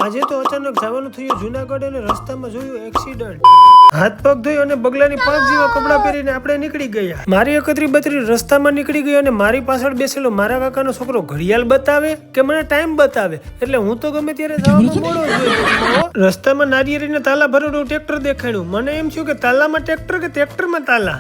આજે તો અચાનક જવાનું થયું જુનાગઢ અને રસ્તામાં જોયું એક્સિડન્ટ। હાથ પગ ધોઈ અને બગલાની પાંખ જેવા કપડાં પહેરીને આપણે નીકળી ગયા। મારી 31-32 રસ્તામાં નીકળી ગઈ અને મારી પાછળ બેસેલો મારા કાકાનો છોકરો ઘડિયાળ બતાવે કે મને ટાઈમ બતાવે, એટલે હું તો ગમે ત્યારે જવામાં મોડો જ। રસ્તામાં નારિયેળીને તાલા ભરેલું ટ્રેક્ટર દેખાણ્યું। મને એમ થયું કે તાલામાં ટ્રેક્ટર કે ટ્રેક્ટરમાં તાલા।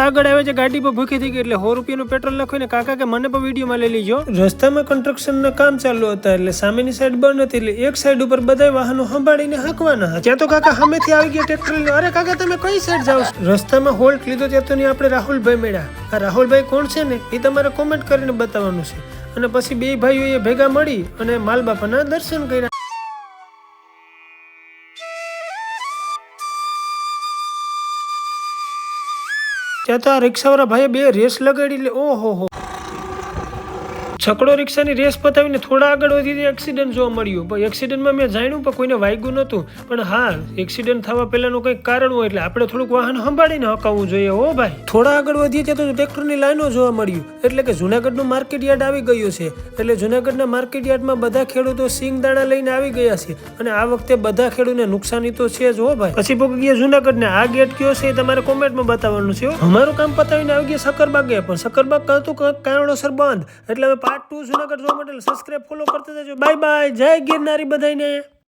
આગળ આવે છે ગાડી પર ભૂખી થઈ ગઈ એટલે 100 રૂપિયાનું પેટ્રોલ નાખીને કાકા કે મને પણ વિડીયોમાં લઈ લીજો। રસ્તામાં કન્સ્ટ્રક્શનના કામ ચાલુ હતા એટલે સામેની સાઈડ બંધ હતી, એટલે એક સાઈડ ઉપર બધા વાહનો સંભાળીને હાંકવાના હતા। ત્યાં તો કાકા સામેથી આવી ગયા ટ્રેક્ટર। અરે કાકા તમે કઈ સાઈડ જાઓ? રસ્તામાં હોલ્ટ લીધો ત્યાં તો આપણે રાહુલભાઈ મળ્યા। આ રાહુલભાઈ કોણ છે ને એ તમારે કોમેન્ટ કરીને બતાવવાનું છે। અને પછી બે ભાઈઓએ ભેગા મળી અને માલબાપાના દર્શન કર્યા। ત્યાં તો આ રિક્ષાવાળા ભાઈએ બે રેસ લગાડી, એટલે ઓહો છકડો રિક્ષાની રેસ પતાવીને થોડા આગળ વધી એક્સિડન્ટ જોવા મળ્યું। પણ એક્સિડન્ટમાં મેં જાણ્યું પણ કોઈને વાગ્યું નહોતું, પણ હા એક્સિડન્ટ થવા પહેલાનું કંઈક કારણ હોય એટલે આપણે થોડુંક વાહન સંભાળીને હકાવવું જોઈએ હો ભાઈ। થોડા આગળ વધીએ ત્યાં તો ટ્રેક્ટરની લાઈનો જોવા મળ્યું, એટલે કે જુનાગઢનું માર્કેટ યાર્ડ આવી ગયું છે। એટલે જુનાગઢના માર્કેટ યાર્ડમાં બધા ખેડૂતો સિંગ દાણા લઈને આવી ગયા છે અને આ વખતે બધા ખેડૂતોને નુકસાની તો છે જ હો ભાઈ। પછી પહોંચી ગયા જુનાગઢને આ ગેટ કયો છે એ તમારે કોમેન્ટમાં બતાવવાનું છે। અમારું કામ પતાવીને આવી ગયા સક્કરબાગે, પણ સક્કરબાગ કહતું કારણોસર બંધ, એટલે પાર્ટ 2 જુનાગઢ જોવા માટે સબસ્ક્રાઇબ ફોલો કરતા જજો। બાય બાય, જય ગિરનારી બધાને।